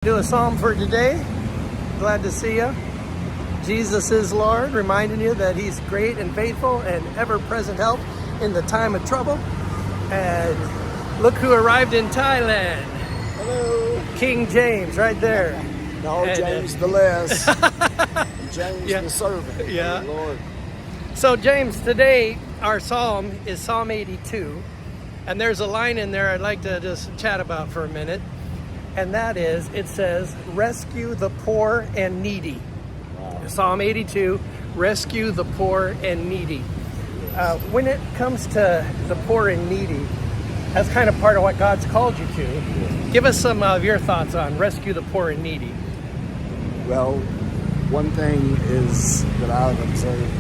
Do a psalm for today. Glad to see you. Jesus is Lord, reminding you that He's great and faithful and ever-present help in the time of trouble. And look who arrived in Thailand. Hello. King James, right there. No, And, James the less. James Yeah. the servant. Yeah. Lord. So James, today our psalm is Psalm 82. And there's a line in there I'd like to just chat about for a minute. And that is, it says, rescue the poor and needy. Wow. Psalm 82, rescue the poor and needy. When it comes to the poor and needy, that's kind of part of what God's called you to. Give us some of your thoughts on rescue the poor and needy. Well, one thing is that I've observed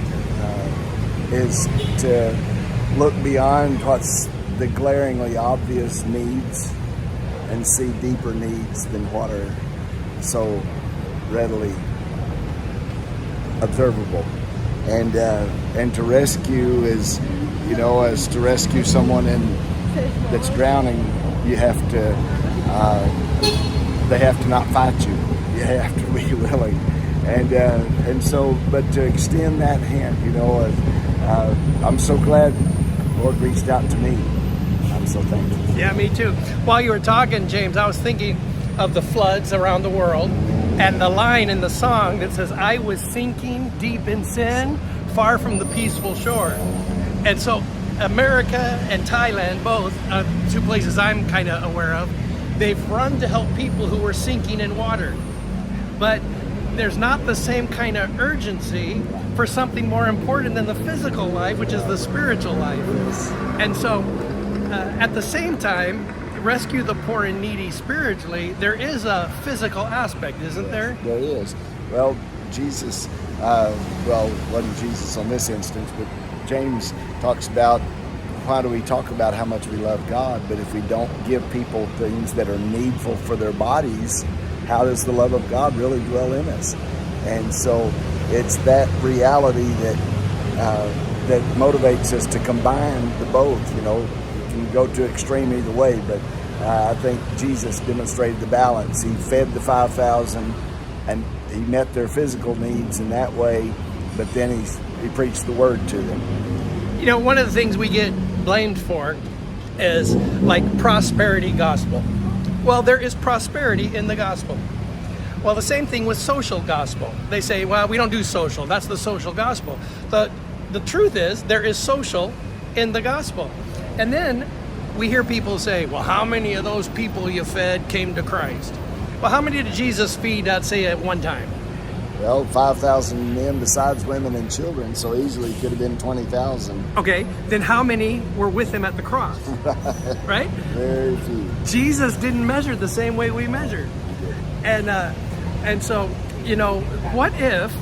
is to look beyond what's the glaringly obvious needs and see deeper needs than what are so readily observable. And to rescue is, as to rescue someone that's drowning, you have to, they have to not fight you. You have to be willing. And so, but to extend that hand, I'm so glad the Lord reached out to me. I'm so thankful. Yeah, me too. While you were talking, James, I was thinking of the floods around the world and the line in the song that says, I was sinking deep in sin, far from the peaceful shore. And so America and Thailand, both two places I'm kind of aware of, they've run to help people who were sinking in water. But there's not the same kind of urgency for something more important than the physical life, which is the spiritual life. And so at the same time, rescue the poor and needy spiritually, there is a physical aspect, isn't there? There is. Well, Jesus, wasn't Jesus on this instance, but James talks about, why do we talk about how much we love God, but if we don't give people things that are needful for their bodies, how does the love of God really dwell in us? And so it's that reality that motivates us to combine the both. You can go to extreme either way, but I think Jesus demonstrated the balance. He fed the 5,000 and he met their physical needs in that way, but then he preached the word to them. One of the things we get blamed for is like prosperity gospel. Well, there is prosperity in the gospel. Well, the same thing with social gospel. They say, well, we don't do social. That's the social gospel. The truth is, there is social in the gospel. And then we hear people say, well, how many of those people you fed came to Christ? Well, how many did Jesus feed, I'd say, at one time? Well, 5,000 men besides women and children, so easily could have been 20,000. Okay, then how many were with him at the cross? Right? Very few. Jesus didn't measure the same way we measured. And so, what if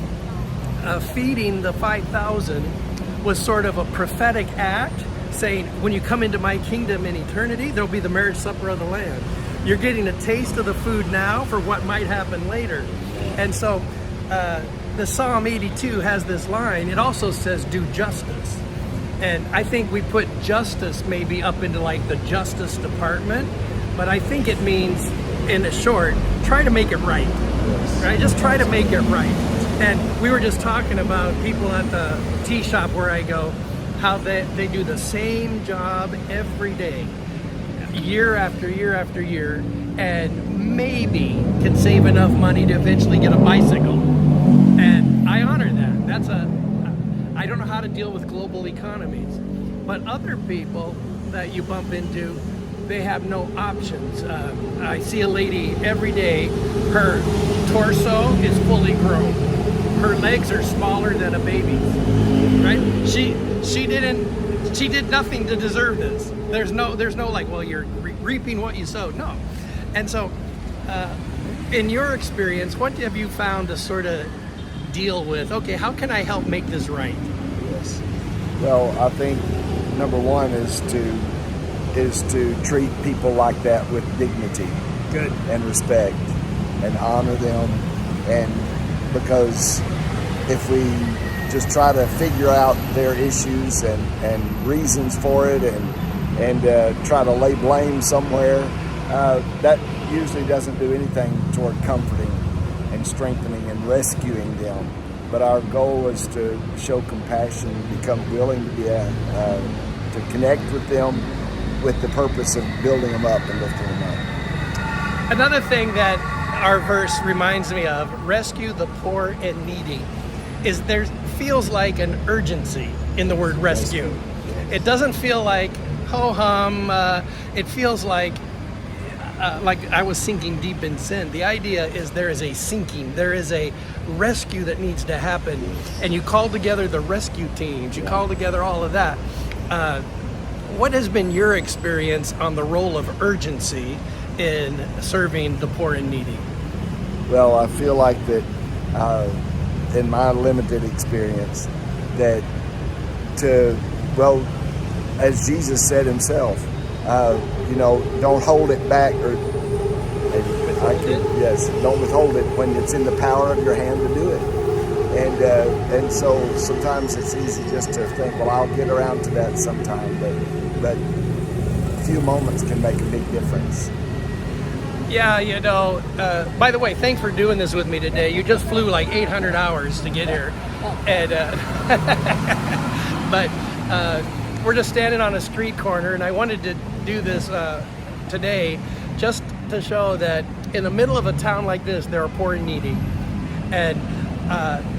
feeding the 5,000 was sort of a prophetic act, saying, when you come into my kingdom in eternity, there'll be the marriage supper of the Lamb. You're getting a taste of the food now for what might happen later. And so the Psalm 82 has this line. It also says, do justice. And I think we put justice maybe up into like the Justice Department, but I think it means, in a short, try to make it right. Yes. Right? Just try to make it right. And we were just talking about people at the tea shop where I go, how they do the same job every day, year after year after year, and maybe can save enough money to eventually get a bicycle. And I honor that. I don't know how to deal with global economies, but other people that you bump into, they have no options. I see a lady every day, her torso is fully grown. Her legs are smaller than a baby's, right? She did nothing to deserve this. There's no like, well, you're reaping what you sowed. No. And so, in your experience, what have you found to sort of deal with, okay, how can I help make this right? Yes. Well, I think number one is to treat people like that with dignity. Good. And respect and honor them. And because if we just try to figure out their issues and reasons for it and try to lay blame somewhere, that usually doesn't do anything toward comforting and strengthening and rescuing them. But our goal is to show compassion, become willing to be to connect with them with the purpose of building them up and lifting them up. Another thing that our verse reminds me of, rescue the poor and needy, is there feels like an urgency in the word rescue. It doesn't feel like ho-hum. It feels like I was sinking deep in sin. The idea is there is a sinking, there is a rescue that needs to happen, and you call together the rescue teams, you call together all of that. What has been your experience on the role of urgency in serving the poor and needy? Well, I feel like that in my limited experience, that as Jesus said himself, don't hold it back, or don't withhold it when it's in the power of your hand to do it. And so sometimes it's easy just to think, well, I'll get around to that sometime, but a few moments can make a big difference. Yeah, by the way, thanks for doing this with me today. You just flew like 800 hours to get here. And but we're just standing on a street corner, and I wanted to do this today just to show that in the middle of a town like this, there are poor and needy. And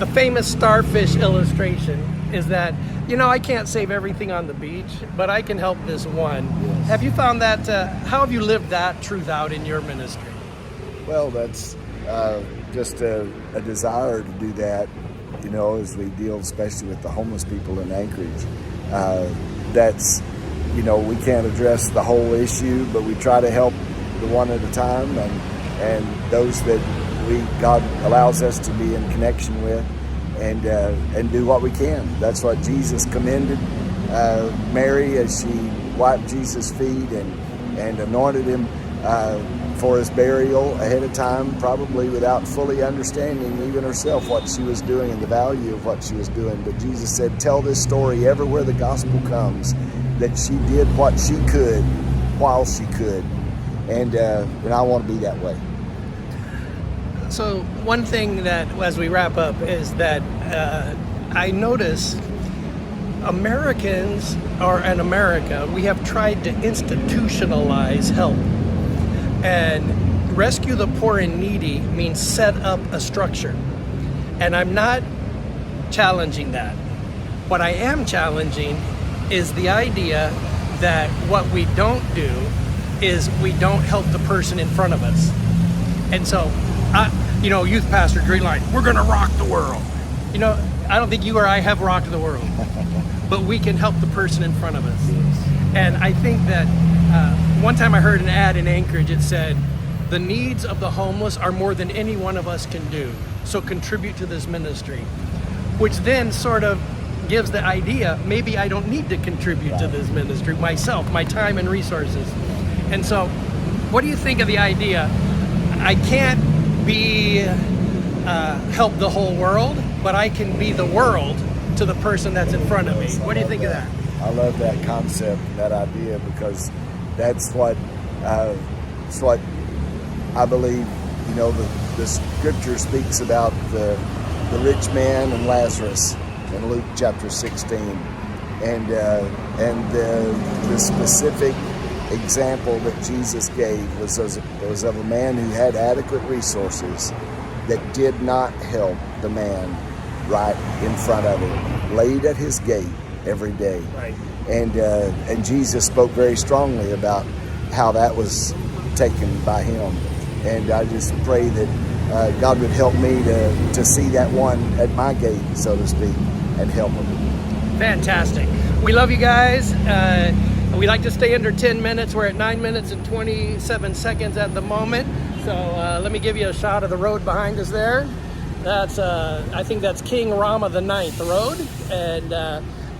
the famous starfish illustration is that, I can't save everything on the beach, but I can help this one. Yes. Have you found that, how have you lived that truth out in your ministry? Well, that's just a desire to do that, as we deal especially with the homeless people in Anchorage. That's, we can't address the whole issue, but we try to help the one at a time, and those that God allows us to be in connection with, and do what we can. That's what Jesus commended Mary as she wiped Jesus' feet and anointed him for his burial ahead of time, probably without fully understanding even herself what she was doing and the value of what she was doing. But Jesus said, tell this story everywhere the gospel comes, that she did what she could while she could. And I want to be that way. So one thing that, as we wrap up, is that I notice Americans, or in America, we have tried to institutionalize help. And rescue the poor and needy means set up a structure. And I'm not challenging that. What I am challenging is the idea that what we don't do is we don't help the person in front of us. And so, youth pastor, great line, we're gonna rock the world. I don't think you or I have rocked the world, but we can help the person in front of us. And I think that one time I heard an ad in Anchorage, it said, the needs of the homeless are more than any one of us can do, so contribute to this ministry. Which then sort of gives the idea, maybe I don't need to contribute to this ministry myself, my time and resources. And so, what do you think of the idea? I can't help the whole world, but I can be the world to the person that's in front of me. What do you think of that? I love that concept, that idea, because that's what I believe. The scripture speaks about the rich man and Lazarus in Luke chapter 16, and the specific example that Jesus gave was of a man who had adequate resources that did not help the man right in front of him, laid at his gate every day. Right. And Jesus spoke very strongly about how that was taken by him. And I just pray that God would help me to see that one at my gate, so to speak, and help him. Fantastic. We love you guys. We like to stay under 10 minutes. We're at 9 minutes and 27 seconds at the moment. So let me give you a shot of the road behind us there. That's I think that's King Rama IX Road. And